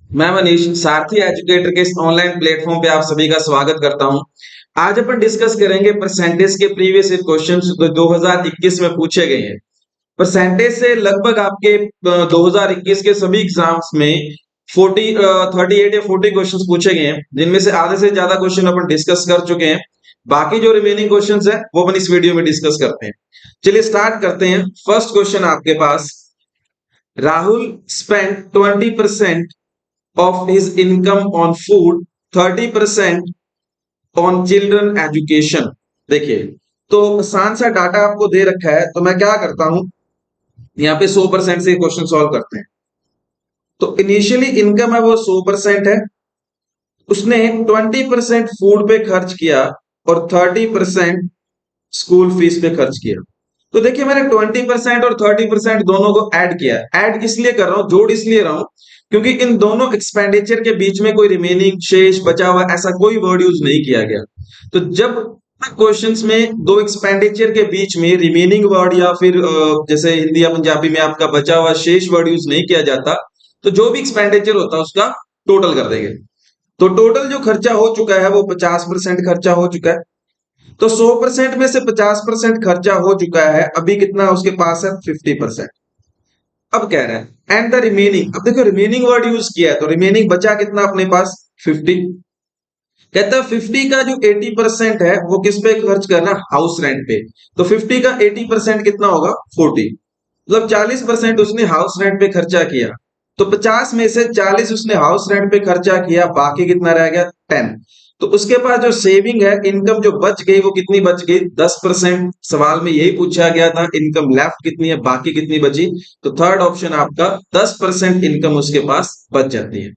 मैं मनीष सारथी एजुकेटर के इस ऑनलाइन प्लेटफॉर्म पे आप सभी का स्वागत करता हूं। आज अपन डिस्कस करेंगे परसेंटेज के प्रीवियस क्वेश्चंस जो 2021 में पूछे गए हैं। परसेंटेज से लगभग आपके 2021 के सभी एग्जाम्स में 38 या 40 क्वेश्चंस पूछे गए हैं, जिनमें से आधे से ज्यादा क्वेश्चन अपन डिस्कस कर चुके हैं। बाकी जो रिमेनिंग क्वेश्चंस है वो अपन इस वीडियो में डिस्कस करते हैं। चलिए स्टार्ट करते हैं। फर्स्ट क्वेश्चन आपके पास, Rahul spend 20% of his income on food, 30% on children education। देखिए, तो आसान सा डाटा आपको दे रखा है, तो मैं क्या करता हूं, यहाँ पे 100% से क्वेश्चन सॉल्व करते हैं। तो इनिशियली इनकम है वो 100% है, उसने 20% फूड पे खर्च किया और 30% स्कूल फीस पे खर्च किया। तो देखिए, मैंने 20% और 30% दोनों को ऐड किया। ऐड इसलिए कर रहा हूं, जोड़ इसलिए रहा हूं, क्योंकि इन दोनों एक्सपेंडिचर के बीच में कोई रिमेनिंग शेष बचा हुआ ऐसा कोई वर्ड यूज नहीं किया गया। तो जब क्वेश्चंस में दो एक्सपेंडिचर के बीच में रिमेनिंग वर्ड या फिर जैसे हिंदी या पंजाबी में आपका बचा हुआ शेष वर्ड यूज नहीं किया जाता, तो जो भी एक्सपेंडिचर होता है उसका टोटल कर देंगे। तो टोटल जो खर्चा हो चुका है वो 50% खर्चा हो चुका है। तो 100% में से 50% खर्चा हो चुका है, अभी कितना उसके पास है? 50%। अब कह रहा है एंड द रिमेनिंग। अब देखो, रिमेनिंग वर्ड यूज किया है, तो रिमेनिंग बचा कितना अपने पास? 50। कहता है 50 का जो 80% है वो किस पे खर्च करना? हाउस रेंट पे। तो 50 का 80% कितना होगा? 40। मतलब 40% उसने हाउस रेंट पे खर्चा किया। तो 50 में से 40 उसने हाउस रेंट पे खर्चा किया, बाकी कितना रह गया? 10। तो उसके पास जो सेविंग है, इनकम जो बच गई, वो कितनी बच गई? 10%। सवाल में यही पूछा गया था, इनकम लेफ्ट कितनी है, बाकी कितनी बची? तो थर्ड ऑप्शन आपका 10% इनकम उसके पास बच जाती है।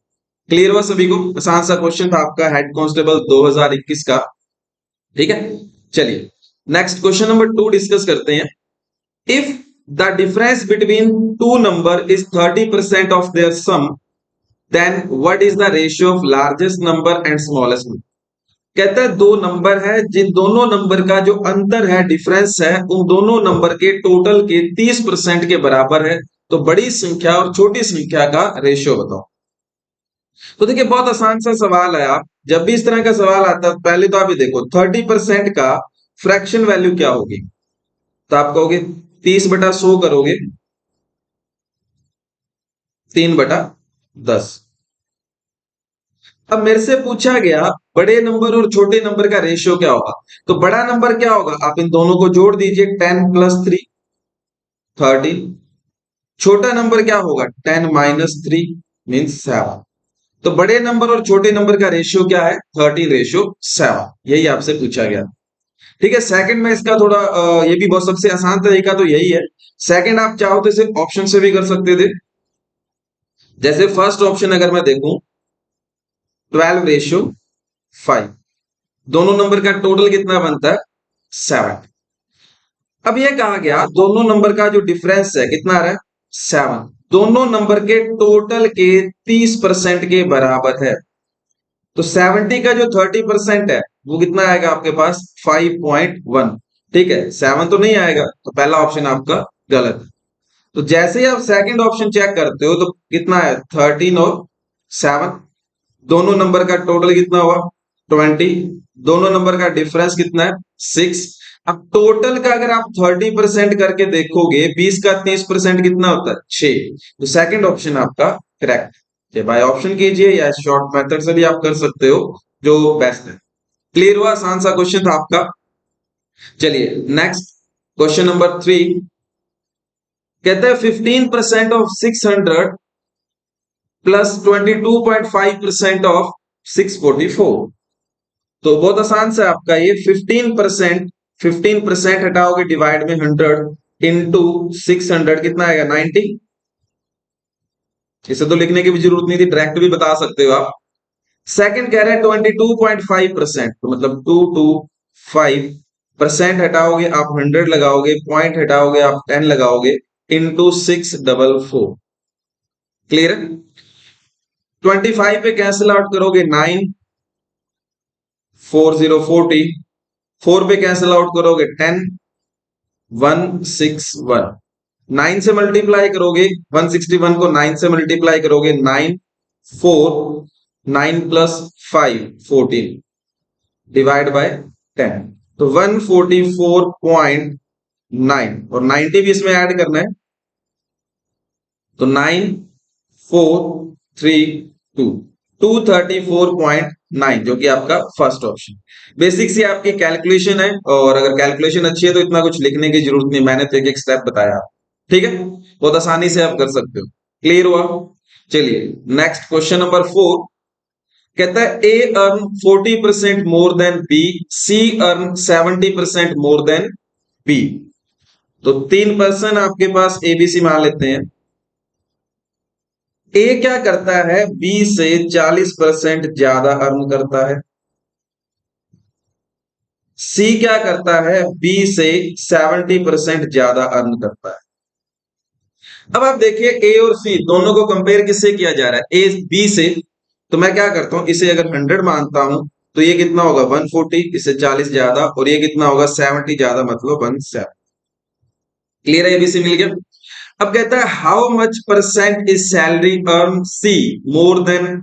क्लियर हुआ सभी को? आसान सा क्वेश्चन था आपका हेड कांस्टेबल 2021 का। ठीक है, चलिए नेक्स्ट क्वेश्चन नंबर 2 डिस्कस करते हैं। If the difference between two number is 30% of their sum, then what is the ratio of largest number and smallest number? कहता है दो नंबर है, जिन दोनों नंबर का जो अंतर है, डिफरेंस है, उन दोनों नंबर के टोटल के 30% के बराबर है। तो बड़ी संख्या और छोटी संख्या का रेशियो बताओ। तो देखिए, बहुत आसान सा सवाल है। आप जब भी इस तरह का सवाल आता है, पहले तो आप ये देखो 30% का फ्रैक्शन वैल्यू क्या होगी। तो आप कहोगे 30/100 करोगे, 3/10। अब मेरे से पूछा गया बड़े नंबर और छोटे नंबर का रेशियो क्या होगा। तो बड़ा नंबर क्या होगा, आप इन दोनों को जोड़ दीजिए, 10+3 13। छोटा नंबर क्या होगा? 10-3 मीन्स 7। तो बड़े नंबर और छोटे नंबर का रेशियो क्या है? 30:7। यही आपसे पूछा गया। ठीक है, सेकंड में इसका थोड़ा ये भी बहुत सबसे आसान तरीका तो यही है। सेकंड आप चाहो तो इसे ऑप्शन से भी कर सकते थे। जैसे फर्स्ट ऑप्शन अगर मैं देखूं, 12:5, दोनों नंबर का टोटल कितना बनता है? 7। अब यह कहा गया दोनों नंबर का जो डिफरेंस है कितना आ रहा है? 7। दोनों नंबर के टोटल के 30% के बराबर है। तो 70 का जो 30% है वो कितना आएगा आपके पास? 5.1। ठीक है, 7 तो नहीं आएगा, तो पहला ऑप्शन आपका गलत है। तो जैसे ही आप सेकंड ऑप्शन चेक करते हो, तो कितना है? 13 और 7। दोनों नंबर का टोटल कितना हुआ? 20। दोनों नंबर का डिफरेंस कितना है? 6। अब टोटल का अगर आप 30% करके देखोगे, 20 का 30% कितना होता है? 6। तो सेकंड ऑप्शन आपका करेक्ट है। बाय ऑप्शन कीजिए या शॉर्ट मेथड से भी आप कर सकते हो, जो बेस्ट है। क्लियर हुआ? आसान सा क्वेश्चन था आपका। चलिए नेक्स्ट क्वेश्चन नंबर 3। कहता है 15% ऑफ 600 प्लस 22.5% ऑफ 644। तो बहुत आसान सा आपका ये 15% हटाओगे डिवाइड में 100 इंटू 600 कितना आएगा? 90। इसे तो लिखने की भी जरूरत नहीं थी, डायरेक्ट भी बता सकते हो आप। सेकंड कह रहे हैं 22.5%, तो मतलब 225% हटाओगे आप 100 लगाओगे, पॉइंट हटाओगे आप 10 लगाओगे, इंटू 644। क्लियर है? 25 पे कैंसिल आउट करोगे 9, 4040। 4 पे कैंसिल आउट करोगे 10, 161। 9 से मल्टीप्लाई करोगे 161 को, 9 से मल्टीप्लाई करोगे 9, 4, 9 प्लस 5 14 डिवाइड बाय 10, तो 144.9 और 90 भी इसमें ऐड करना है, तो 9432 234.9 जो कि आपका फर्स्ट ऑप्शन। बेसिक सी आपकी कैलकुलेशन है, और अगर कैलकुलेशन अच्छी है तो इतना कुछ लिखने की जरूरत नहीं, मैंने तो एक एक स्टेप बताया, ठीक है, बहुत आसानी से आप कर सकते हो। क्लियर हुआ? चलिए नेक्स्ट क्वेश्चन नंबर 4, कहता है ए अर्न 40% मोर देन बी, सी अर्न 70% मोर देन बी। तो 3 पर्सन आपके पास एबीसी मान लेते हैं। ए क्या करता है, बी से 40% ज्यादा अर्न करता है। सी क्या करता है, बी से 70% ज्यादा अर्न करता है। अब आप देखिए ए और सी दोनों को कंपेयर किससे किया जा रहा है, ए बी से, तो मैं क्या करता हूं, इसे अगर 100 मानता हूं तो ये कितना होगा 140, इससे 40 ज्यादा, और ये कितना होगा 70 ज्यादा, मतलब 17। क्लियर है, एबीसी मिल गया। अब कहता है how much percent is salary earn C more than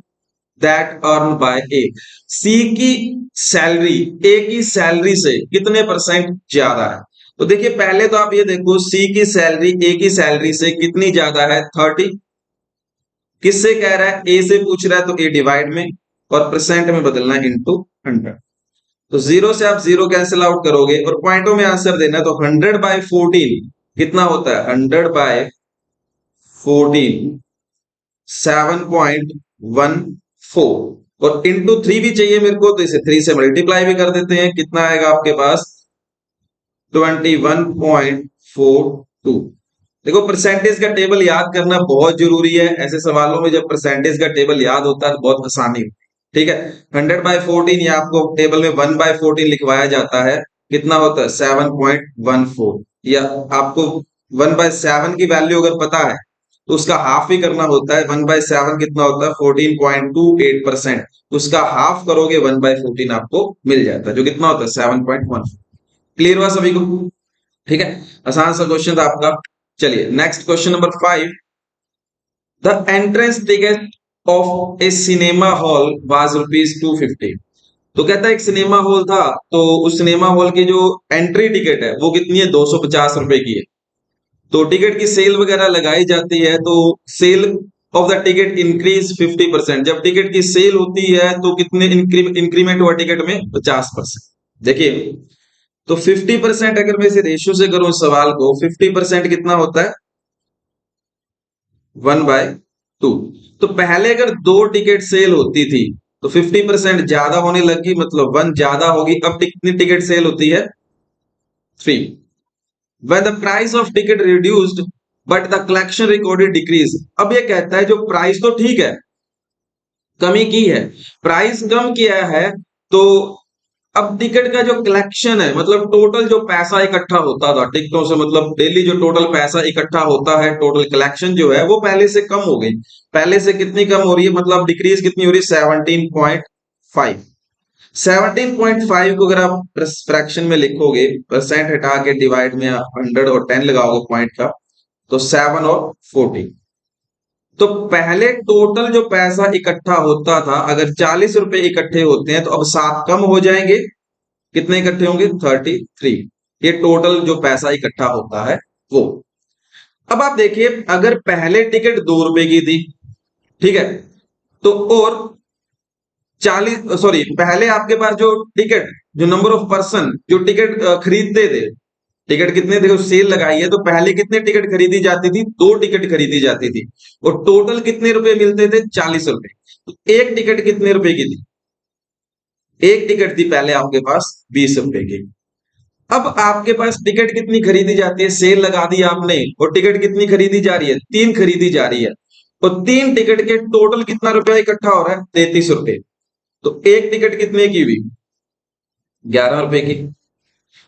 that earn by A. C की सैलरी ए की सैलरी से कितने परसेंट ज्यादा है। तो देखिए पहले तो आप ये देखो, सी की सैलरी ए की सैलरी से कितनी ज्यादा है, 30। किससे कह रहा है, ए से पूछ रहा है, तो ए डिवाइड में और परसेंट में बदलना है, इंटू 100। तो जीरो से आप जीरो कैंसिल आउट करोगे और पॉइंटों में आंसर देना है, तो 100/14 कितना होता है, 100/14 7.14, और इंटू 3 भी चाहिए मेरे को, तो इसे 3 से मल्टीप्लाई भी कर देते हैं, कितना आएगा आपके पास 21.42। देखो परसेंटेज का टेबल याद करना बहुत जरूरी है, ऐसे सवालों में जब परसेंटेज का टेबल याद होता है तो बहुत आसानी होती है, ठीक है। 100/14 या आपको टेबल में 1/14 लिखवाया जाता है, कितना होता है 7.14, या आपको 1/7 की वैल्यू अगर पता है तो उसका हाफ ही करना होता है। 1/7 कितना होता है 14.28%, उसका हाफ करोगे 1/14 आपको मिल जाता है, जो कितना होता है 7.1। क्लियर हुआ सभी को? ठीक है, आसान सा क्वेश्चन था आपका। चलिए next question number 5, the entrance ticket of A cinema hall was ₹250। तो कहता है एक सिनेमा हॉल था, तो उस सिनेमा हॉल की जो एंट्री टिकट है वो कितनी है, 250 रुपए की है। तो टिकट की सेल वगैरह लगाई जाती है, तो sale of the ticket increase 50%। जब टिकट की सेल होती है तो कितने इंक्रीमेंट हुआ टिकट में, 50%। देखिए तो 50% अगर मैं इसे रेशियो से करूं सवाल को, 50% कितना होता है 1/2। तो पहले अगर 2 टिकट सेल होती थी तो 50% ज्यादा होने लगी, मतलब 1 ज्यादा होगी। अब कितनी टिकट सेल होती है 3। when the price of ticket reduced but the collection recorded decrease। अब ये कहता है जो प्राइस तो ठीक है, कमी की है, प्राइस कम किया है, तो अब टिकट का जो कलेक्शन है, मतलब टोटल जो पैसा इकट्ठा होता था टिकटों से, मतलब डेली जो टोटल पैसा इकट्ठा होता है, टोटल कलेक्शन जो है वो पहले से कम हो गई। पहले से कितनी कम हो रही है, मतलब डिक्रीज कितनी हो रही है 17.5। 17.5 को अगर आप फ्रैक्शन में लिखोगे, परसेंट हटा के डिवाइड में आप 100 और 10 लगाओगे पॉइंट का, तो 7 और 14। तो पहले टोटल जो पैसा इकट्ठा होता था, अगर 40 रुपए इकट्ठे होते हैं तो अब 7 कम हो जाएंगे, कितने इकट्ठे होंगे 33। ये टोटल जो पैसा इकट्ठा होता है वो। अब आप देखिए अगर पहले टिकट 2 रुपए की थी, ठीक है, तो और 40, सॉरी, पहले आपके पास जो टिकट, जो नंबर ऑफ पर्सन जो टिकट खरीदते थे, टिकट कितने थे, सेल लगाई है तो पहले कितने टिकट खरीदी जाती थी, 2 टिकट खरीदी जाती थी, और टोटल कितने रुपए मिलते थे 40 रुपए। तो एक टिकट कितने रुपए की थी, एक टिकट थी पहले आपके पास 20 रुपए की। अब आपके पास टिकट कितनी खरीदी जाती है, सेल लगा दी आपने, और टिकट कितनी खरीदी जा रही है, 3 खरीदी जा रही है, और 3 टिकट के टोटल कितना रुपया इकट्ठा हो रहा है 33 रुपए। तो एक टिकट कितने की हुई 11 रुपए की।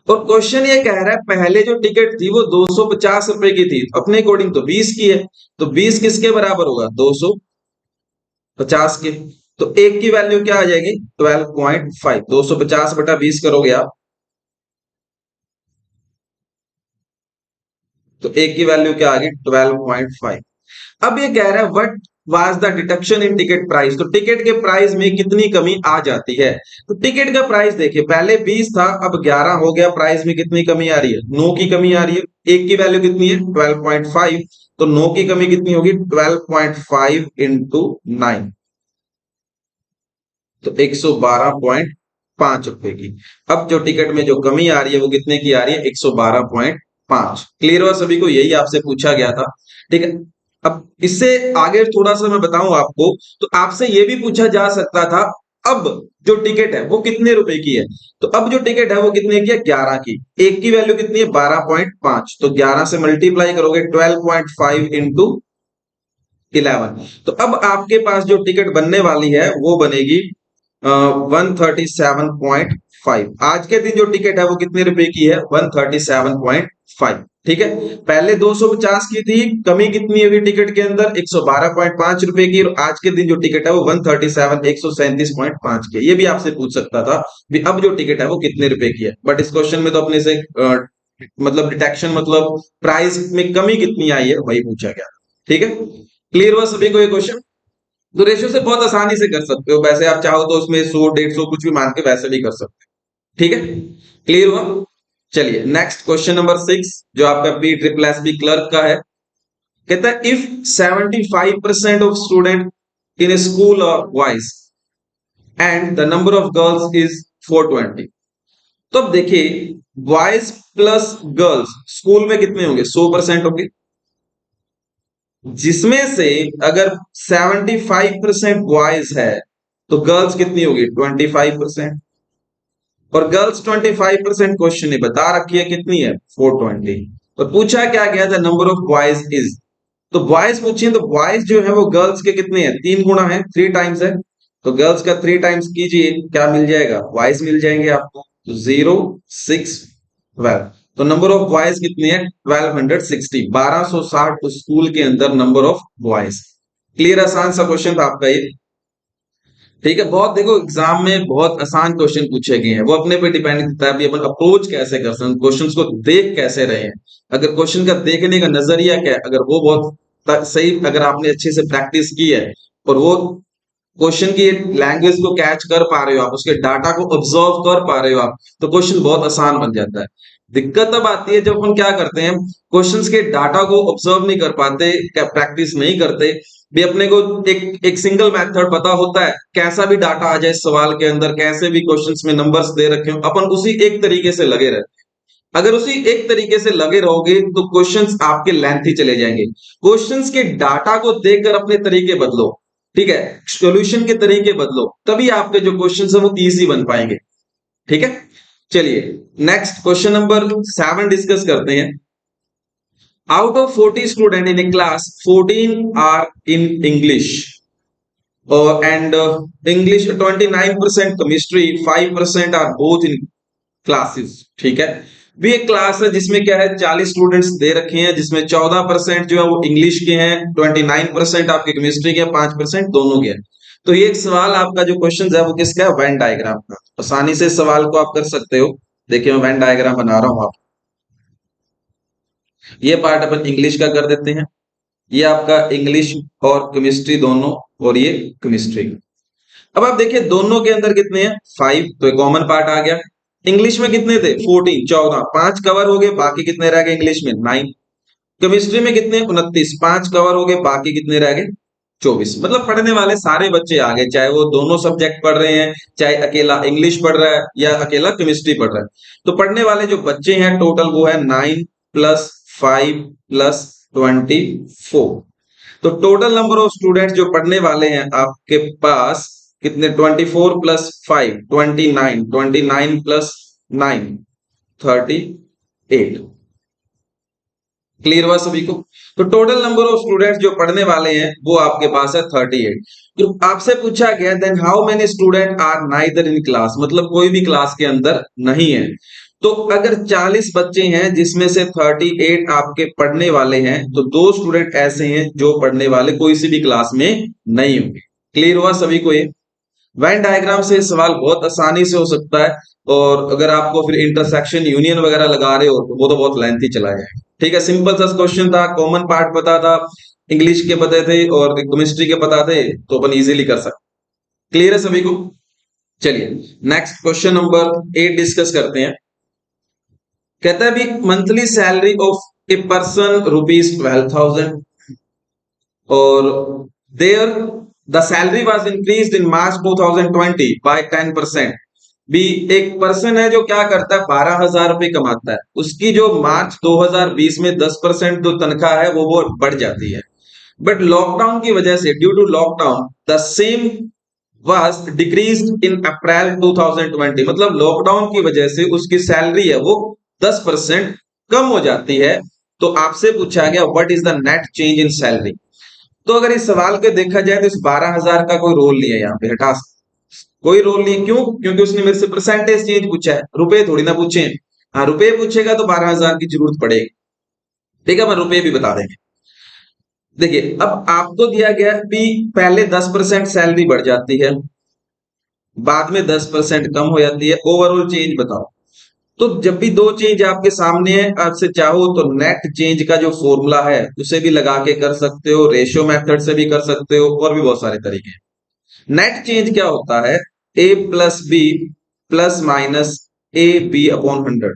और क्वेश्चन ये कह रहा है पहले जो टिकट थी वो 250 रुपए की थी, अपने अकॉर्डिंग तो 20 की है, तो 20 किसके बराबर होगा 250 के। तो एक की वैल्यू क्या आ जाएगी 12.5। 250/20 करोगे आप, तो एक की वैल्यू क्या आ गई 12.5। अब ये कह रहा है what was the deduction in ticket price, तो टिकट के प्राइस में कितनी कमी आ जाती है। तो टिकट का प्राइस देखिए, पहले 20 था, अब 11 हो गया, प्राइस में कितनी कमी आ रही है, 9 की कमी आ रही है। एक की वैल्यू कितनी है 12.5, तो 9 की कमी कितनी होगी 12.5 इंटू 9, तो 112.5 रुपए की। अब जो टिकट में जो कमी आ रही है वो कितने की आ रही है 112.5। क्लियर हुआ सभी को, यही आपसे पूछा गया था। ठीक है, अब इससे आगे थोड़ा सा मैं बताऊं आपको, तो आपसे ये भी पूछा जा सकता था अब जो टिकट है वो कितने रुपए की है। तो अब जो टिकट है वो कितने की है 11 की, एक की वैल्यू कितनी है 12.5, तो 11 से मल्टीप्लाई करोगे 12.5 इंटू 11, तो अब आपके पास जो टिकट बनने वाली है वो बनेगी 137.5। आज के दिन जो टिकट है वो कितने रुपए की है 137.5। ठीक है, पहले 250 की थी, कमी कितनी होगी टिकट के अंदर 112.5 रुपए की, और आज के दिन जो टिकट है वो 137 की। ये भी आपसे पूछ सकता था कि अब जो टिकट है वो कितने रुपए की है, बट इस क्वेश्चन में तो अपने से मतलब डिटेक्शन मतलब प्राइस में कमी कितनी आई है वही पूछा गया। ठीक है, क्लियर हुआ सभी को ये क्वेश्चन। तो रेशियो से बहुत आसानी से कर सकते हो, वैसे आप चाहो तो उसमें 100 150 कुछ भी मान के वैसे भी कर सकते हो। ठीक है, क्लियर हुआ। चलिए नेक्स्ट क्वेश्चन नंबर 6 जो आपका P triple S B clerk का है। कहता है if 75% of student in a school और boys and the number of girls is 420, तो अब देखिए बॉयज प्लस गर्ल्स स्कूल में कितने होंगे 100% होंगे, जिसमें से अगर 75% बॉयज है तो गर्ल्स कितनी होगी 25%, और गर्ल्स 25% क्वेश्चन ने बता रखी है कितनी है 420, और पूछा क्या गया था नंबर ऑफ बॉयज इज, तो बॉयज पूछिए तो बॉयज जो है वो गर्ल्स के कितने हैं 3 गुना है 3 टाइम्स है, तो गर्ल्स का 3 टाइम्स कीजिए क्या मिल जाएगा बॉयज मिल जाएंगे आपको, तो 0 6 12, तो नंबर ऑफ बॉयज कितनी है 1260, 1260 स्कूल के अंदर नंबर ऑफ बॉयज। क्लियर, आसान सा क्वेश्चन था आपका ये। ठीक है, बहुत देखो एग्जाम में बहुत आसान क्वेश्चन पूछे गए हैं, वो अपने पे डिपेंड करता है अभी अपन अप्रोच कैसे कर सकते हैं, क्वेश्चंस को देख कैसे रहे हैं। अगर क्वेश्चन का देखने का नजरिया क्या है, अगर वो बहुत सही, अगर आपने अच्छे से प्रैक्टिस की है और वो क्वेश्चन की लैंग्वेज को कैच कर पा रहे हो आप, उसके डाटा को ऑब्जर्व कर पा रहे हो आप, तो क्वेश्चन बहुत आसान बन जाता है। दिक्कत तब आती है जब हम क्या करते हैं क्वेश्चंस के डाटा को ऑब्जर्व नहीं कर पाते, प्रैक्टिस नहीं करते भी, अपने को एक सिंगल मेथड पता होता है, कैसा भी डाटा आ जाए सवाल के अंदर, कैसे भी क्वेश्चंस में नंबर्स दे रखे हो, अपन उसी एक तरीके से लगे रहे। अगर उसी एक तरीके से लगे रहोगे तो क्वेश्चंस आपके लेंथी चले जाएंगे। क्वेश्चंस के डाटा को देखकर अपने तरीके बदलो, ठीक है, सॉल्यूशन के तरीके बदलो, तभी आपके जो क्वेश्चंस है वो इजी बन पाएंगे। ठीक है, चलिए नेक्स्ट क्वेश्चन नंबर 7 डिस्कस करते हैं। Out of 40 students in a class, 14 are in English, and English 29%, chemistry 5% are both in classes। ठीक है, भी एक क्लास है जिसमें क्या है 40 स्टूडेंट्स दे रखे हैं, जिसमें 14% जो है वो इंग्लिश के हैं, 29% आपके केमिस्ट्री के, 5% दोनों के हैं। तो ये एक सवाल आपका जो क्वेश्चन है वो किसका है वेन डायग्राम का। आसानी से सवाल को आप कर सकते हो। देखिए मैं वेन डायग्राम बना रहा हूं, आप ये पार्ट अपन इंग्लिश का कर देते हैं, ये आपका इंग्लिश और केमिस्ट्री दोनों, और ये केमिस्ट्री। अब आप देखिए दोनों के अंदर कितने हैं 5, तो कॉमन पार्ट आ गया। इंग्लिश में कितने थे 14, 14, 5 कवर हो गए, बाकी कितने रह गए इंग्लिश में 9। केमिस्ट्री में कितने 29, 5 कवर हो गए, बाकी कितने रह गए 24। मतलब पढ़ने वाले सारे बच्चे आ गए, चाहे वो दोनों सब्जेक्ट पढ़ रहे हैं, चाहे अकेला इंग्लिश पढ़ रहा है या अकेला केमिस्ट्री पढ़ रहा है, तो पढ़ने वाले जो बच्चे हैं टोटल वो है 9 प्लस 5 प्लस 24। तो टोटल नंबर ऑफ स्टूडेंट जो पढ़ने वाले हैं आपके पास कितने 24 प्लस 5 29, 29 प्लस 9 38। क्लियर हुआ सभी को। तो टोटल नंबर ऑफ स्टूडेंट्स जो पढ़ने वाले हैं वो आपके पास है 38। तो आपसे पूछा गया then how many student are neither in class, मतलब कोई भी क्लास के अंदर नहीं है। तो अगर 40 बच्चे हैं जिसमें से 38 आपके पढ़ने वाले हैं, तो 2 स्टूडेंट ऐसे हैं जो पढ़ने वाले कोई सी भी क्लास में नहीं होंगे। क्लियर हुआ सभी को ये। वेन डायग्राम से सवाल बहुत आसानी से हो सकता है, और अगर आपको फिर इंटरसेक्शन यूनियन वगैरह लगा रहे हो तो वो तो बहुत लेंथी चला जाएगा। ठीक है, सिंपल सा क्वेश्चन था, कॉमन पार्ट पता था, इंग्लिश के पता थे और केमिस्ट्री के पता थे तो अपन इजीली कर सकते। क्लियर है सभी को? चलिए नेक्स्ट क्वेश्चन नंबर 8 डिस्कस करते हैं। कहता है भी monthly salary of a person ₹12,000 और there the salary was increased in March 2020 by 10%। भी एक पर्सन है जो क्या करता है, 12,000 रुपए कमाता है, उसकी जो मार्च 2020 में 10% जो तनख्वाह है वो बढ़ जाती है। बट लॉकडाउन की वजह से, due to lockdown, the same was decreased in April 2020। मतलब लॉकडाउन की वजह से उसकी सैलरी है वो 10% कम हो जाती है। तो आपसे पूछा गया what is the net change in salary. तो अगर इस सवाल को देखा जाए तो इस 12,000 का कोई रोल नहीं है, यहाँ पे हटा कोई रोल नहीं है। क्यों? क्योंकि उसने मेरे से परसेंटेज चेंज पूछा है, रुपए थोड़ी ना पूछे। हाँ, रुपए पूछेगा तो 12,000 की जरूरत पड़ेगी। ठीक है, मैं रुपए भी बता देंगे। देखिए अब आपको दिया गया कि पहले 10% सैलरी बढ़ जाती है, बाद में 10% कम हो जाती है, ओवरऑल चेंज बताओ। तो जब भी दो चेंज आपके सामने है, आपसे चाहो तो नेट चेंज का जो फॉर्मूला है उसे भी लगा के कर सकते हो, रेशियो मेथड से भी कर सकते हो, और भी बहुत सारे तरीके। नेट चेंज क्या होता है? A plus B plus minus A B upon 100।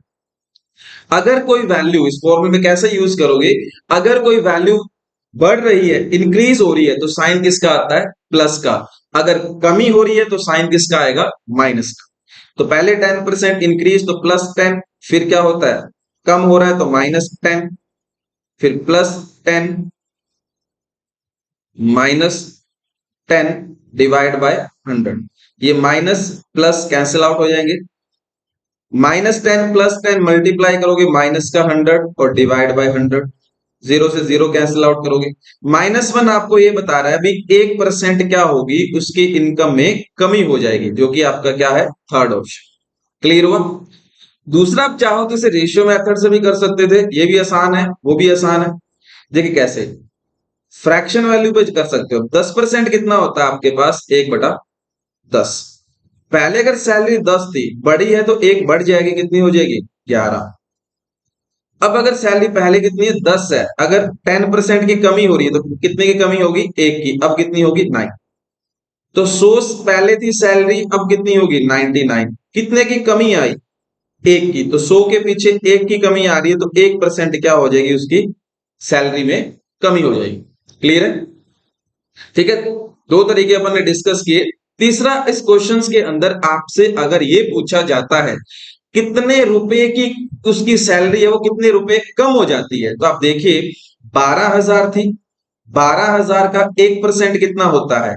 अगर कोई वैल्यू, इस फॉर्मूले में कैसे यूज करोगे, अगर कोई वैल्यू बढ़ रही है, इंक्रीज हो रही है, तो साइन किसका आता है? प्लस का। अगर कमी हो रही है तो साइन किसका आएगा? माइनस का। तो पहले 10% इंक्रीज तो +10, फिर क्या होता है, कम हो रहा है तो -10, फिर +10 -10 डिवाइड बाय 100। ये माइनस प्लस कैंसिल आउट हो जाएंगे। -10 +10 मल्टीप्लाई करोगे माइनस का 100 और डिवाइड बाय 100, जीरो से जीरो कैंसिल आउट करोगे। -1 आपको ये बता रहा है भी 1% क्या होगी, उसकी इनकम में कमी हो जाएगी, जो कि आपका क्या है? Third option. क्लियर हुआ? दूसरा आप चाहो तो इसे रेशियो मेथड से भी कर सकते थे, ये भी आसान है, वो भी आसान है। देखिए कैसे, फ्रैक्शन वैल्यू पे कर सकते हो। 10% कितना होता है आपके पास? 1/10। पहले अगर सैलरी 10 थी, बड़ी है तो एक बढ़ जाएगी, कितनी हो जाएगी? 11। अब अगर सैलरी पहले कितनी है? 10 है, अगर 10% की कमी हो रही है तो कितने की कमी होगी? 1 की। अब कितनी होगी? 9। तो 100 पहले थी सैलरी, अब कितनी होगी? 99। कितने की कमी आई? 1 की। तो 100 के पीछे 1 की कमी आ रही है, तो 1% क्या हो जाएगी? उसकी सैलरी में कमी हो जाएगी। क्लियर है? ठीक है, दो तरीके अपन ने डिस्कस किए। तीसरा, इस क्वेश्चन के अंदर आपसे अगर ये पूछा जाता है कितने रुपए की उसकी सैलरी है वो कितने रुपए कम हो जाती है, तो आप देखिए 12,000 थी, 12,000 का 1% कितना होता है?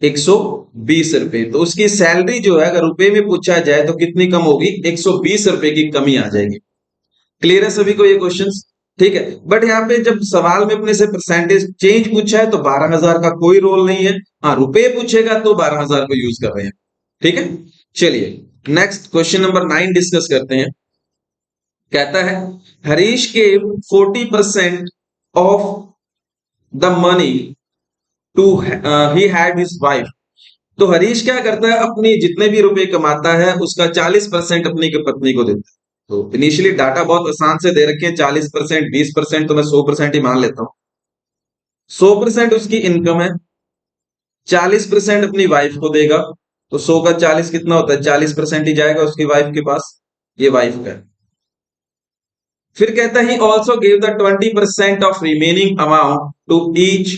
120 रुपए। तो उसकी सैलरी जो है अगर रुपए में पूछा जाए तो कितनी कम होगी? 120 रुपए की कमी आ जाएगी। क्लियर है सभी को ये क्वेश्चंस? ठीक है, बट यहाँ पे जब सवाल में अपने से परसेंटेज चेंज पूछा है तो 12,000 का कोई रोल नहीं है। हाँ, रुपए पूछेगा तो 12,000 को यूज कर रहे हैं। ठीक है, चलिए नेक्स्ट क्वेश्चन नंबर 9 डिस्कस करते हैं। कहता है हरीश के 40% of the money to he had his wife. तो हरीश क्या करता है, अपनी जितने भी रुपए कमाता है उसका 40% अपनी पत्नी को देता है। तो इनिशियली डाटा बहुत आसान से दे रखे हैं, 40%, 20%, तो मैं 100% ही मान लेता हूं। 100% उसकी इनकम है, 40% अपनी वाइफ को देगा। तो 100 का 40 कितना होता है? 40% ही जाएगा उसकी वाइफ के पास, ये वाइफ का है। फिर कहता है also give the 20% of remaining amount to each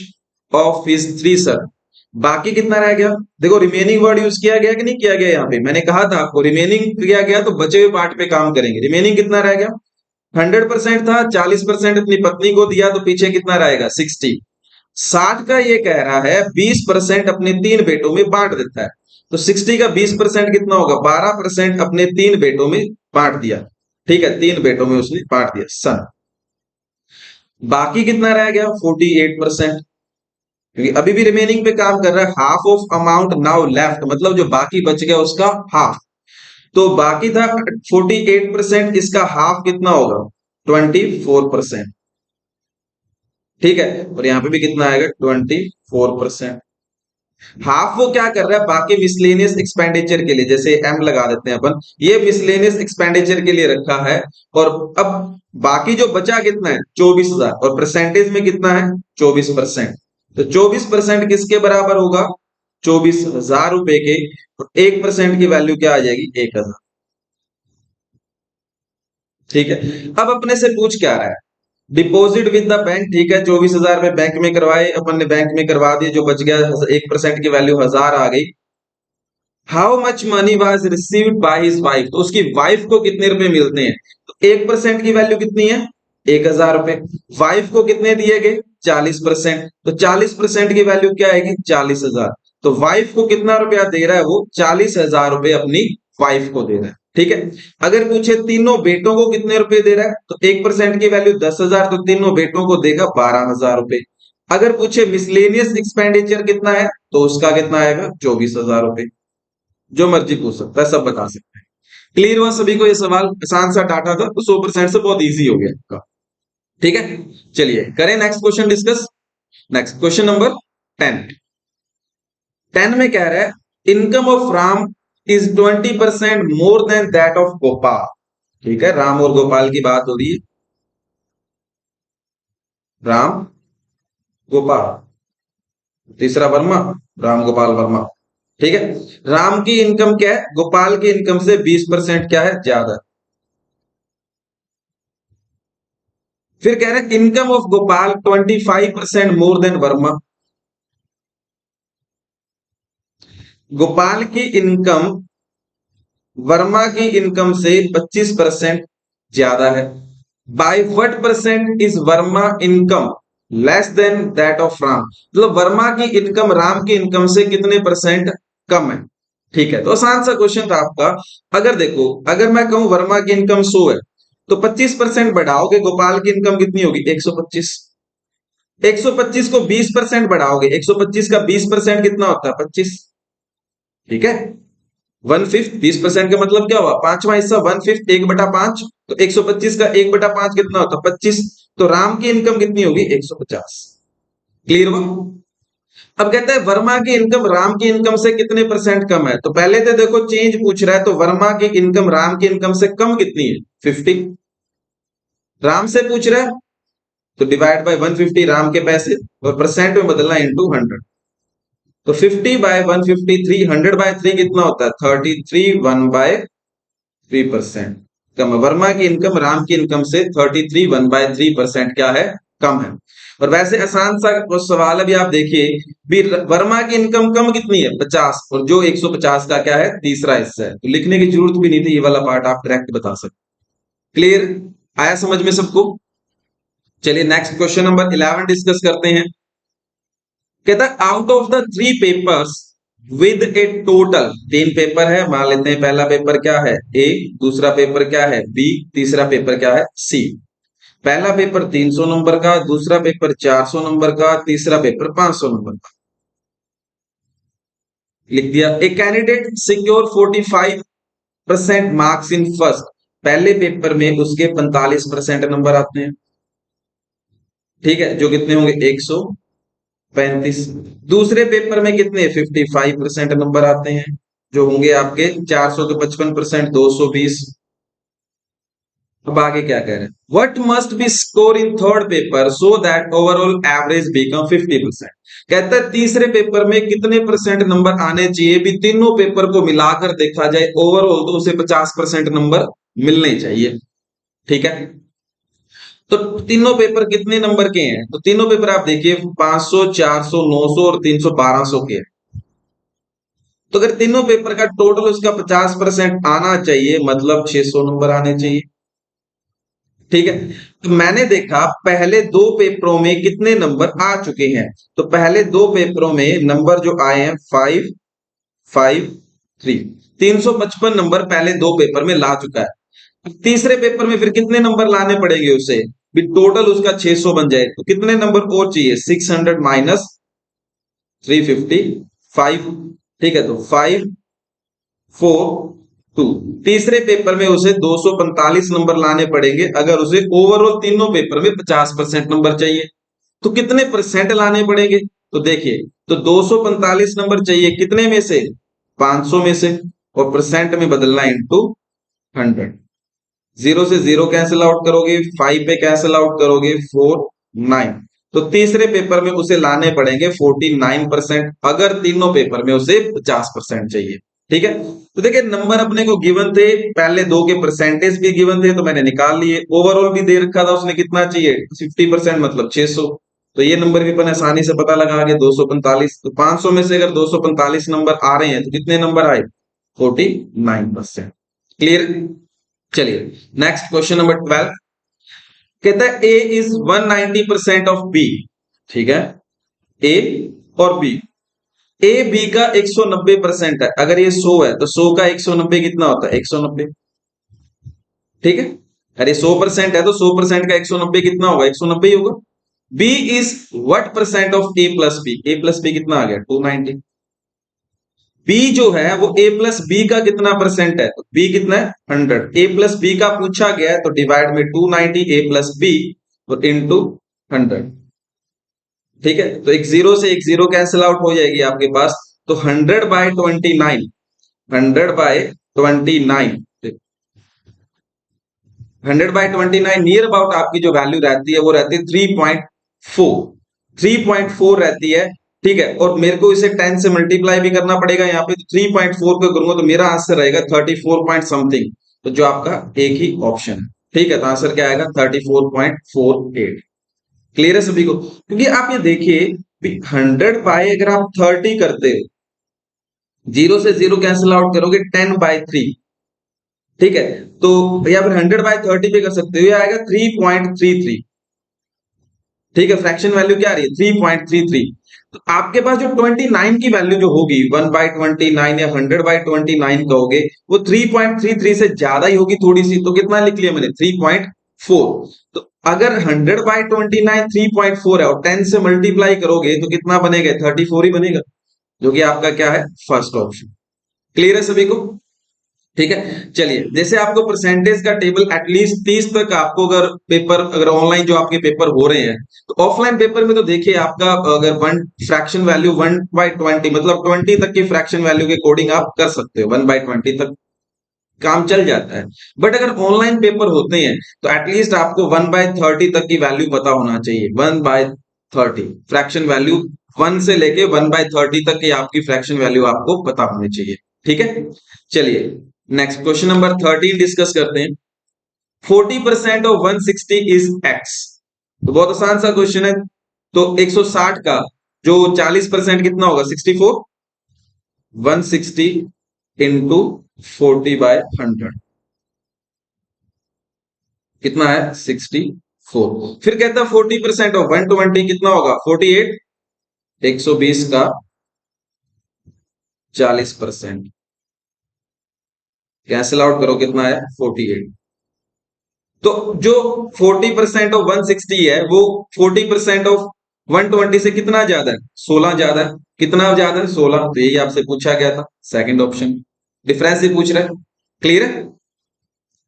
of his 3 son. बाकी कितना रह गया? देखो रिमेनिंग वर्ड यूज किया गया कि नहीं किया गया? यहाँ पे मैंने कहा था आपको रिमेनिंग किया गया तो बचे हुए पार्ट पे काम करेंगे। रिमेनिंग कितना रह गया? 100% था, 40% अपनी पत्नी को दिया, तो पीछे कितना रहेगा? 60। 60 का ये कह रहा है 20% अपने 3 बेटों में बांट देता है। तो 60 का 20% कितना होगा? 12% अपने 3 बेटों में बांट दिया। ठीक है, 3 बेटों में उसने बांट दिया सन। बाकी कितना रह गया? 48%। क्योंकि अभी भी रिमेनिंग पे काम कर रहा है। Half of amount now left, मतलब जो बाकी बच गया उसका हाफ। तो बाकी था 48%, इसका हाफ कितना होगा? 24%। ठीक है, और यहां पे भी कितना आएगा? 24%। हाफ वो क्या कर रहा है, बाकी मिसलेनियस एक्सपेंडिचर के लिए, जैसे एम लगा देते हैं अपन, ये मिसलेनियस एक्सपेंडिचर के लिए रखा है। और अब बाकी जो बचा कितना है, 24,000, और परसेंटेज में कितना है, 24%। तो 24% किसके बराबर होगा, 24,000 रुपए के। और 1% की वैल्यू क्या आ जाएगी, 1,000। ठीक है। अब अपने से पूछ क्या रहा है, डिपॉजिट विद द बैंक, ठीक है, 24,000 में बैंक में करवाए, अपन ने बैंक में करवा दिए, जो बच गया 1% की वैल्यू 1,000 आ गई। How much money was received by his wife, तो उसकी वाइफ को कितने रुपए मिलते हैं। तो 1% की वैल्यू कितनी है, 1,000 रुपए। वाइफ को कितने दिए गए, 40%। तो 40% की वैल्यू क्या आएगी, 40,000। तो वाइफ को कितना रुपया दे रहा है वो, 40,000 रुपए अपनी वाइफ को दे रहा है। ठीक है। अगर पूछे तीनों बेटों को कितने रुपए दे रहा है, तो 1% की वैल्यू 10,000, तो तीनों बेटों को देगा 12,000 रुपए। अगर पूछे मिसलेनियस एक्सपेंडिचर कितना है, तो उसका कितना आएगा, 24,000 रुपए। जो मर्जी पूछ सकता है, सब बता सकते हैं। क्लियर हुआ सभी को, ये सवाल आसान सा डाटा था, तो 100% से बहुत इजी हो गया आपका। ठीक है, चलिए करें next question discuss. Next question number 10। 10 में कह रहा है, income of Ram is 20% more than that of Gopal. ठीक है, राम और गोपाल की बात हो रही है, राम गोपाल, तीसरा वर्मा, राम गोपाल वर्मा। ठीक है। राम की इनकम क्या है, गोपाल की इनकम से 20% क्या है, ज्यादा। फिर कह रहे हैं income of Gopal 25% more than Verma. Gopal की इनकम वर्मा की इनकम से 25% ज्यादा है। By what percent is Verma income less than that of Ram, मतलब वर्मा की इनकम राम की इनकम से कितने परसेंट कम है। ठीक है, तो आसान सा क्वेश्चन था आपका। अगर देखो, अगर मैं कहूं वर्मा की इनकम 100 है, तो 25% बढ़ाओगे, गोपाल की इनकम कितनी होगी, 125। 125 को 20% बढ़ाओगे, 125 का 20% कितना होता है, 25। ठीक है, 1/5, 20% का मतलब क्या हुआ, पांचवा हिस्सा, 1/5, 1/5। तो 125 का 1/5 कितना होता है, 25। तो राम की इनकम कितनी होगी, 150। क्लियर हुआ। अब कहता है वर्मा की इनकम राम की इनकम से कितने परसेंट कम है, तो पहले तो देखो चेंज पूछ रहा है, तो वर्मा की इनकम राम की इनकम से कम कितनी है, 50। राम से पूछ रहा है, तो डिवाइड बाय 150 राम के पैसे, और परसेंट में बदलना इनटू 100। तो 50 बाय 153, 100/3 कितना होता है, 33, 1/3%। कम है, वर्मा की इनकम राम की इनकम से 33, 1/3% क्या है, कम है। और वैसे आसान सा सवाल है, भी आप देखिए, भी वर्मा की इनकम कम कितनी है, 50, और जो 150 का क्या है, तीसरा हिस्सा है, तो लिखने की जरूरत भी नहीं थी, ये वाला पार्ट आप डायरेक्ट बता सकते। क्लियर, आया समझ में सबको। चलिए नेक्स्ट क्वेश्चन नंबर 11 डिस्कस करते हैं। कहता है out of the 3 papers with A total, 3 paper है, मान लेते हैं पहला पेपर क्या है, ए, दूसरा पेपर क्या है, बी, तीसरा पेपर क्या है, सी। पहला पेपर 300 नंबर का, दूसरा पेपर 400 नंबर का, तीसरा पेपर 500 नंबर का। लिख दिया। A candidate secure 45% marks in first, पहले पेपर में उसके 45% नंबर आते हैं। ठीक है, जो कितने होंगे, 135। दूसरे पेपर में कितने, 55% नंबर आते हैं, जो होंगे आपके 400 के 55%, 220। अब आगे क्या कह रहे हैं, what must be score in third paper so that overall average become 50%। कहता है तीसरे पेपर में कितने परसेंट नंबर आने चाहिए, भी तीनों पेपर को मिलाकर देखा जाए, ओवरऑल तो उसे 50% नंबर मिलने चाहिए। ठीक है, तो तीनों पेपर कितने नंबर के हैं, तो तीनों पेपर आप देखिए 500, 400, 900 और 300, 1200 के हैं। तो अगर तीनों पेपर का टोटल उसका 50% आना चाहिए, मतलब 600 नंबर आने चाहिए। ठीक है, तो मैंने देखा पहले 2 पेपरों में कितने नंबर आ चुके हैं, तो पहले 2 पेपरों में नंबर जो आए हैं 5, 5, 3, 355 नंबर पहले 2 पेपर में ला चुका है। तीसरे पेपर में फिर कितने नंबर लाने पड़ेंगे उसे, भी टोटल उसका 600 बन जाए, तो कितने नंबर और चाहिए, 600 माइनस 355। ठीक है, तो 5, 4, 2। तीसरे पेपर में उसे 245 नंबर लाने पड़ेंगे, अगर उसे ओवरऑल तीनों पेपर में 50% नंबर चाहिए। तो कितने परसेंट लाने पड़ेंगे, तो देखिए तो 245 नंबर चाहिए कितने में से? 500 में से, और परसेंट में बदलना इंटू 100। 0 से 0 कैंसिल आउट करोगे, 5 पे कैंसिल आउट करोगे, 4 9। तो तीसरे पेपर में उसे लाने पड़ेंगे 49%, अगर तीनों पेपर में उसे 50% चाहिए। ठीक है, तो देखिए नंबर अपने को गिवन थे, पहले दो के परसेंटेज भी गिवन थे तो मैंने निकाल लिए, ओवरऑल भी दे रखा था उसने, कितना चाहिए? 50% मतलब 600। तो ये नंबर भी अपन आसानी से पता लगा आगे 245। तो 500 में से अगर 245 नंबर आ रहे हैं तो कितने नंबर आए? 49%। क्लियर? चलिए नेक्स्ट क्वेश्चन नंबर 12, कहता है ए इज 190% ऑफ बी। ठीक है, ए और बी, ए बी का 190% है, अगर ये 100 है तो 100 का 190 कितना होता है? 190। ठीक है, अरे 100% है तो 100% का 190 कितना होगा? 190 ही होगा। B is what percent of A plus B, A plus B कितना आ गया? 290। बी जो है वो ए प्लस बी का कितना परसेंट है? बी कितना है? 100। ए प्लस बी का पूछा गया है तो डिवाइड में 290 ए प्लस बी और इंटू 100। ठीक है, तो एक जीरो से एक जीरो कैंसिल आउट हो जाएगी आपके पास, तो 100/29, 100/29, 100/29 नियर अबाउट आपकी जो वैल्यू रहती है वो रहती है 3.4, 3.4 रहती है। ठीक है, और मेरे को इसे 10 से मल्टीप्लाई भी करना पड़ेगा यहाँ पे, तो 3.4 को करूंगा तो मेरा आंसर रहेगा 34 पॉइंट समथिंग, तो जो आपका एक ही ऑप्शन है। ठीक है, तो आंसर क्या आएगा? 34.48। क्लियर है सभी को? क्योंकि आप ये देखिए 100 अगर आप 30 करते हो, जीरो से जीरो कैंसिल आउट करोगे 10/3। ठीक है, तो या फिर 100/30 पे कर सकते हो, ये आएगा 3.33। ठीक है, फ्रैक्शन वैल्यू क्या आ रही है? 3.33। तो आपके पास जो 29 की वैल्यू जो होगी 1/29 या 100/29 कहोगे, वो 3.33 से ज्यादा ही होगी थोड़ी सी, तो कितना लिख लिया मैंने? 3.4। तो अगर 100/29 3.4 है और 10 से मल्टीप्लाई करोगे तो कितना बनेगा? 34 ही बनेगा, जो कि आपका क्या है? First option. क्लियर है सभी को? ठीक है, चलिए जैसे आपको परसेंटेज का टेबल एटलीस्ट 30 तक आपको, अगर पेपर, अगर ऑनलाइन जो आपके पेपर हो रहे हैं, तो ऑफलाइन पेपर में तो देखिए आपका अगर वन फ्रैक्शन वैल्यू 1/20 मतलब 20 तक की फ्रैक्शन वैल्यू के अकॉर्डिंग आप कर सकते हो, 1/20 तक काम चल जाता है। बट अगर ऑनलाइन पेपर होते हैं तो एटलीस्ट आपको 1/30 तक की वैल्यू पता होना चाहिए। 1/30 फ्रैक्शन वैल्यू 1 से लेके 1/30 तक की आपकी फ्रैक्शन वैल्यू आपको पता होनी चाहिए। ठीक है, चलिए नेक्स्ट क्वेश्चन नंबर 13 डिस्कस करते हैं। 40% ऑफ 160 इज एक्स। तो बहुत आसान सा क्वेश्चन है। तो 160 का जो 40% कितना होगा? 64। 160 इंटू 40/100 कितना है? 64। फिर कहता है 40% ऑफ 120 कितना होगा? 48। 120 का 40% कैंसिल आउट करो, कितना है? 48। तो जो 40% ऑफ 160 है वो 40% ऑफ 120 से कितना ज्यादा है? 16 ज्यादा है। कितना ज्यादा है? 16। तो यही आपसे पूछा गया था, सेकंड ऑप्शन। डिफरेंस ही पूछ रहे हैं। क्लियर है?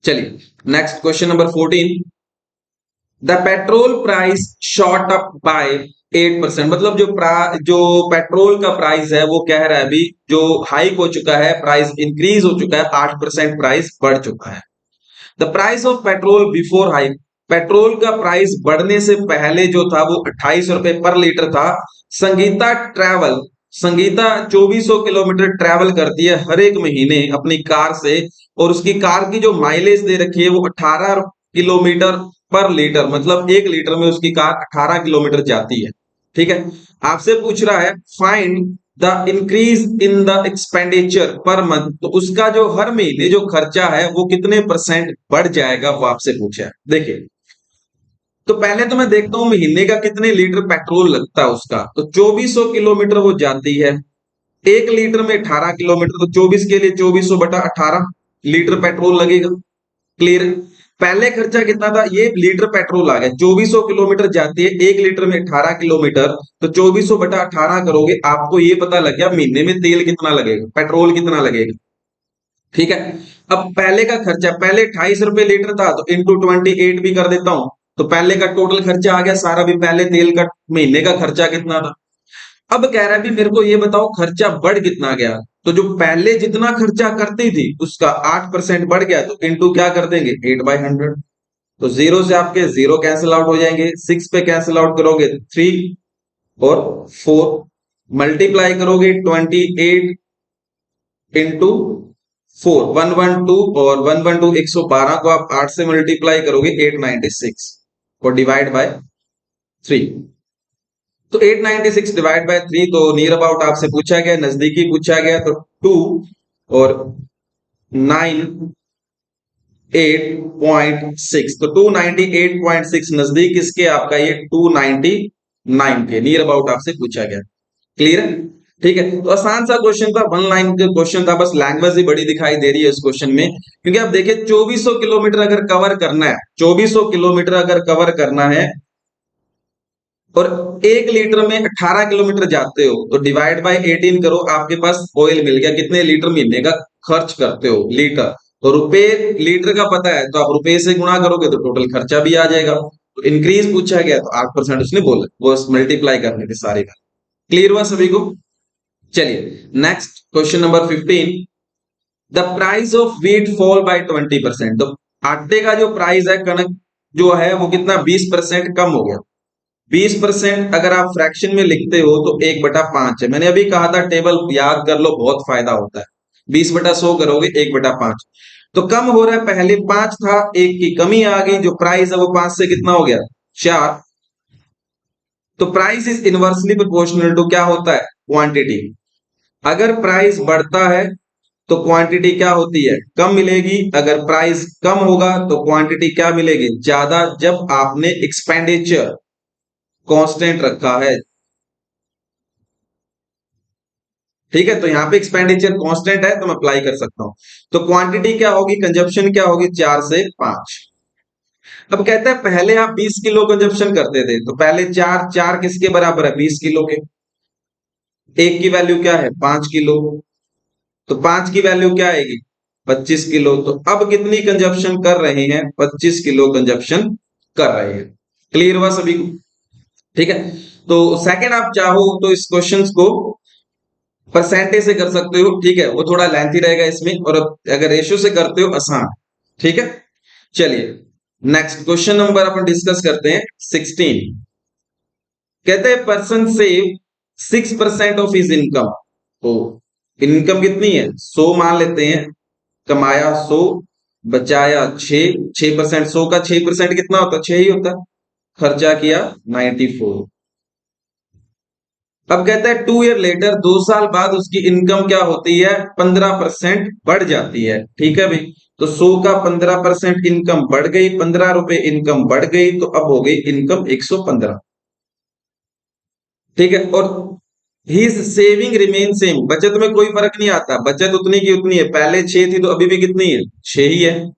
चलिए next question number 14, the petrol price shot up by 8%। मतलब जो पेट्रोल का प्राइस है वो कह रहा है अभी जो हाइक हो चुका है, प्राइस इंक्रीज हो चुका है, 8% प्राइस बढ़ चुका है। The price of petrol before hike. Petrol का प्राइस बढ़ने से पहले जो था वो 28 रुपए पर लीटर था। संगीता 2400 किलोमीटर ट्रेवल करती है हर एक महीने अपनी कार से, और उसकी कार की जो माइलेज दे रखी है वो 18 किलोमीटर पर लीटर, मतलब 1 लीटर में उसकी कार 18 किलोमीटर जाती है। ठीक है, आपसे पूछ रहा है find the increase in the expenditure per month. तो उसका जो हर महीने जो खर्चा है वो कितने परसेंट बढ़ जाएगा, वो आपसे पूछा है। देखिए, तो पहले तो मैं देखता हूं महीने का कितने लीटर पेट्रोल लगता है उसका। तो 2400 किलोमीटर वो जाती है, 1 लीटर में 18 किलोमीटर, तो 24 के लिए 2400/18 लीटर पेट्रोल लगेगा। क्लियर? पहले खर्चा कितना था? ये लीटर पेट्रोल आ गया, 2400 किलोमीटर जाती है, 1 लीटर में 18 किलोमीटर, तो 2400/18 करोगे, आपको ये पता लग गया महीने में तेल कितना लगेगा, पेट्रोल कितना लगेगा। ठीक है, अब पहले का खर्चा, पहले 28 रुपए लीटर था तो इंटू 28 भी कर देता हूं, तो पहले का टोटल खर्चा आ गया सारा, भी पहले तेल का महीने का खर्चा कितना था? अब कह रहा है भी मेरे को ये बताओ खर्चा बढ़ कितना गया। तो जो पहले जितना खर्चा करती थी उसका 8% बढ़ गया, तो इनटू क्या कर देंगे 8/100। तो जीरो से आपके जीरो कैंसिल आउट हो जाएंगे, 6 पे कैंसिल आउट करोगे 3 और 4, मल्टीप्लाई करोगे 28 इंटू 4, 112, और 112 112 को आप 8 से मल्टीप्लाई करोगे 896 और डिवाइड बाय 3। तो 896 डिवाइड बाय 3, तो नियर अबाउट आपसे पूछा गया, नजदीकी पूछा गया, तो 2 और 98.6, तो 298.6 नजदीक इसके आपका ये 299 के नियर अबाउट आपसे पूछा गया। क्लियर है? ठीक है, तो आसान सा क्वेश्चन था, 1 लाइन का क्वेश्चन था, बस लैंग्वेज ही बड़ी दिखाई दे रही है इस क्वेश्चन में, क्योंकि आप देखिए 2400 किलोमीटर अगर कवर करना है, 2400 किलोमीटर अगर कवर करना है और 1 लीटर में 18 किलोमीटर जाते हो, तो डिवाइड बाय 18 करो, आपके पास ऑयल मिल गया। कितने लीटर महीने का खर्च करते हो लीटर, तो रुपए लीटर का पता है, तो आप रुपए से गुणा करोगे तो टोटल खर्चा भी आ जाएगा। तो इंक्रीज पूछा गया तो 8% उसने बोला, वो मल्टीप्लाई करने थे सारे का। क्लियर हुआ सभी को? चलिए next question number 15। The price of wheat fall bye 20%। तो आटे का जो प्राइस है, कनक जो है वो कितना 20% कम हो गया। 20% अगर आप फ्रैक्शन में लिखते हो तो 1/5 है। मैंने अभी कहा था टेबल याद कर लो, बहुत फायदा होता है। 20/100 करोगे 1/5, तो कम हो रहा है। पहले 5 था, एक की कमी आ गई, जो प्राइस है वो 5 से कितना हो गया 4। तो price is inversely proportional to क्या होता है क्वांटिटी। अगर प्राइस बढ़ता है तो क्वांटिटी क्या होती है कम मिलेगी, अगर प्राइस कम होगा तो क्वांटिटी क्या मिलेगी ज्यादा, जब आपने एक्सपेंडिचर कांस्टेंट रखा है। ठीक है, तो यहाँ पे एक्सपेंडिचर कांस्टेंट है तो मैं अप्लाई कर सकता हूं। तो क्वांटिटी क्या होगी, कंजप्शन क्या होगी 4 से 5। अब कहता है पहले आप 20 किलो कंजप्शन करते थे, तो पहले 4 4 किसके बराबर है 20 किलो के। एक की वैल्यू क्या है 5 किलो, तो 5 की वैल्यू क्या आएगी 25 किलो। तो अब कितनी कंजप्शन कर रहे हैं 25 किलो कंजप्शन कर रहे हैं। क्लियर हुआ सभी को? ठीक है, तो सेकंड आप चाहो तो इस क्वेश्चन को परसेंटेज से कर सकते हो, ठीक है, वो थोड़ा लेंथी रहेगा इसमें, और अगर रेशियो से करते हो आसान। ठीक है, चलिए नेक्स्ट क्वेश्चन नंबर अपन डिस्कस करते हैं 16। कहते हैं person save 6% of his income. तो इनकम कितनी है 100 मान लेते हैं, कमाया 100, बचाया 6%, 100 का 6% कितना होता है 6 ही होता है, खर्चा किया 94। अब कहता है 2 ईयर लेटर, 2 साल बाद उसकी इनकम क्या होती है 15% बढ़ जाती है। ठीक है भाई, तो 100 का 15% इनकम बढ़ गई, 15 रुपए इनकम बढ़ गई, तो अब हो गई इनकम 115। ठीक है, और ही सेविंग रिमेन सेम, बचत में कोई फर्क नहीं आता, बचत उतनी की उतनी है, पहले 6 थी तो अभी भी कितनी है 6 ही है।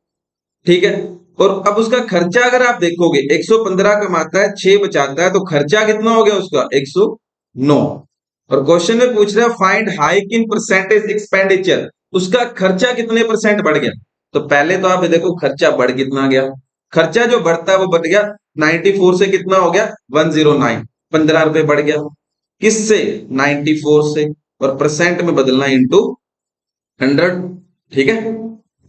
ठीक है, और अब उसका खर्चा अगर आप देखोगे 115 कमाता है 6 बचाता है, तो खर्चा कितना हो गया उसका 109। और क्वेश्चन में पूछ रहा है find hike in percentage expenditure, उसका खर्चा कितने परसेंट बढ़ गया। तो पहले तो आप देखो खर्चा बढ़ कितना गया, खर्चा जो बढ़ता है वो बढ़ गया 94 से कितना हो गया 109, 15 रुपए बढ़ गया किससे 94 से, और परसेंट में बदलना इंटू 100। ठीक है,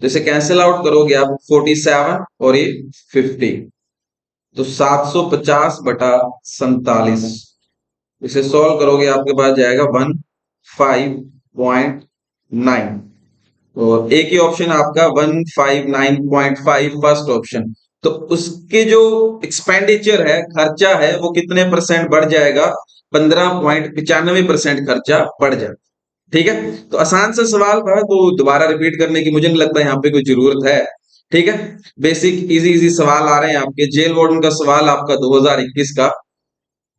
तो इसे कैंसिल आउट करोगे आप 47 और ये 50, तो 750/47, इसे सॉल्व करोगे आपके पास जाएगा 15.9, और एक ही ऑप्शन आपका 159.5 फर्स्ट ऑप्शन। तो उसके जो एक्सपेंडिचर है खर्चा है वो कितने परसेंट बढ़ जाएगा 15.95% खर्चा बढ़ जाएगा। ठीक है, तो आसान सा सवाल था, तो दोबारा रिपीट करने की मुझे नहीं लगता यहाँ पे कोई जरूरत है। ठीक है, बेसिक इजी इजी सवाल आ रहे हैं आपके, जेल वार्डन का सवाल आपका 2021 का।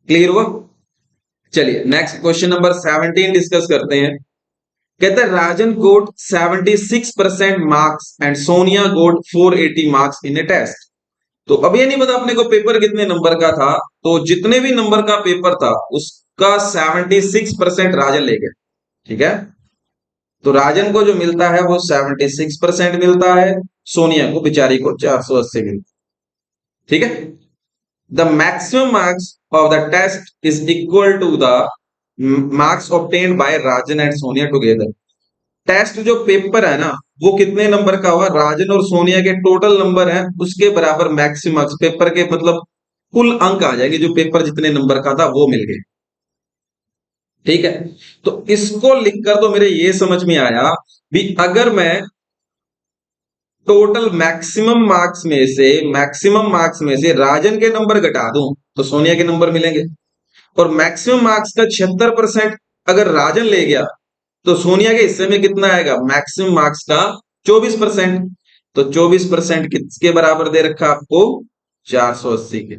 क्लियर हुआ? चलिए नेक्स्ट क्वेश्चन नंबर 17 डिस्कस करते हैं। कहते हैं Rajan got 76% marks and Sonia got 480 marks in a test. तो अब ये नहीं पता अपने को पेपर कितने नंबर का था, तो जितने भी नंबर का पेपर था उसका 76% राजन ले गए। ठीक है, तो राजन को जो मिलता है वो 76% मिलता है, सोनिया को बेचारी को 480 मिलता है। ठीक है, the maximum marks of the test is equal to the marks obtained by Rajan and Sonia together. Test जो पेपर है ना, वो कितने नंबर का हुआ? राजन और सोनिया के टोटल नंबर है उसके बराबर मैक्सिमम मार्क्स, पेपर के मतलब कुल अंक आ जाएंगे, जो पेपर जितने नंबर का था वो मिल गए। ठीक है, तो इसको लिखकर तो मेरे ये समझ में आया भी अगर मैं टोटल मैक्सिमम मार्क्स में से राजन के नंबर घटा दूं तो सोनिया के नंबर मिलेंगे, और मैक्सिमम मार्क्स का 76% अगर राजन ले गया तो सोनिया के हिस्से में कितना आएगा? मैक्सिमम मार्क्स का 24%। तो 24% किसके बराबर दे रखा आपको? 480 के।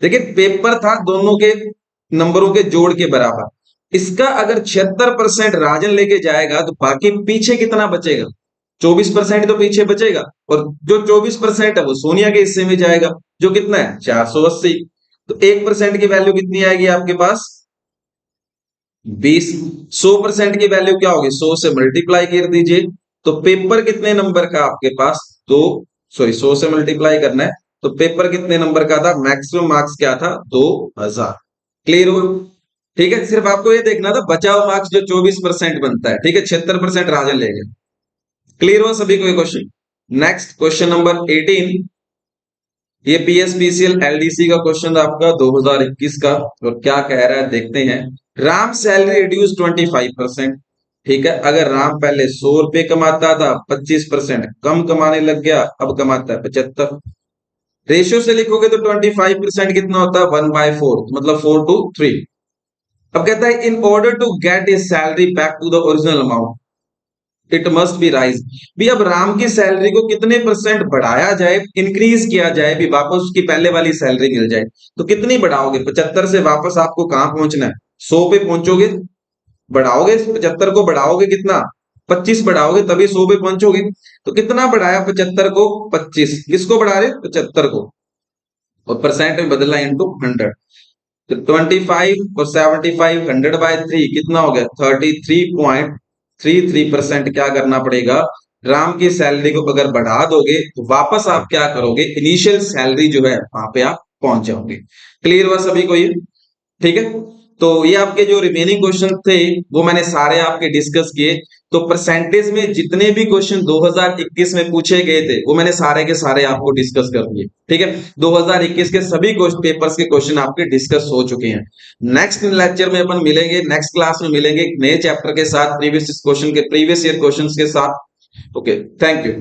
देखिए पेपर था दोनों के नंबरों के जोड़ के बराबर, इसका अगर 76% राजन लेके जाएगा तो बाकी पीछे कितना बचेगा? 24% तो पीछे बचेगा, और जो 24% है वो सोनिया के हिस्से में जाएगा, जो कितना है? 480। तो 1% की वैल्यू कितनी आएगी आपके पास? 20। 100% की वैल्यू क्या होगी? 100 से मल्टीप्लाई कर दीजिए। तो पेपर कितने नंबर का आपके पास? दो, सॉरी 100 से मल्टीप्लाई करना है। तो पेपर कितने नंबर का था? मैक्सिमम मार्क्स क्या था? 2000। क्लियर हो? ठीक है, सिर्फ आपको ये देखना था बचा हुआ मार्क्स जो 24% बनता है। ठीक है, 76% राजन ले गए। क्लियर हो सभी को ये क्वेश्चन? नेक्स्ट क्वेश्चन नंबर 18, ये पीएसपीसीएल एलडीसी का क्वेश्चन था आपका 2021 का, और क्या कह रहा है देखते हैं। Ram salary reduce 25%। ठीक है, अगर राम पहले 100 रुपए कमाता था, 25% कम कमाने लग गया, अब कमाता है 75। रेशियो से लिखोगे तो 25% कितना होता है? 1/4, मतलब 4:3। अब कहता है in order to get a salary back to the original amount it must be rise. भी अब राम की सैलरी को कितने परसेंट बढ़ाया जाए, इंक्रीज किया जाए, भी वापस उसकी पहले वाली सैलरी मिल जाए, तो कितनी बढ़ाओगे? 75 से वापस आपको कहां पहुंचना है? 100 पे पहुंचोगे। बढ़ाओगे 75 को, बढ़ाओगे कितना? 25 बढ़ाओगे तभी 100 पे पहुंचोगे। तो कितना बढ़ाया 75 को? 25। किसको बढ़ा रहे? 75 को, और परसेंट में बदलना इंटू 100। तो 25 और 75 100/3 कितना हो गया? 33.33%। क्या करना पड़ेगा? राम की सैलरी को अगर बढ़ा दोगे तो वापस आप क्या करोगे? इनिशियल सैलरी जो है वहां पे आप पहुंच जाओगे। क्लियर हुआ सभी को ये? ठीक है, तो ये आपके जो रिमेनिंग क्वेश्चन थे वो मैंने सारे आपके डिस्कस किए। तो परसेंटेज में जितने भी क्वेश्चन 2021 में पूछे गए थे वो मैंने सारे के सारे आपको डिस्कस कर दिए। ठीक है, 2021 के सभी पेपर्स के क्वेश्चन आपके डिस्कस हो चुके हैं। नेक्स्ट लेक्चर में अपन मिलेंगे, नेक्स्ट क्लास में मिलेंगे नए चैप्टर के साथ, प्रीवियस ईयर क्वेश्चन के साथ। Okay, thank you.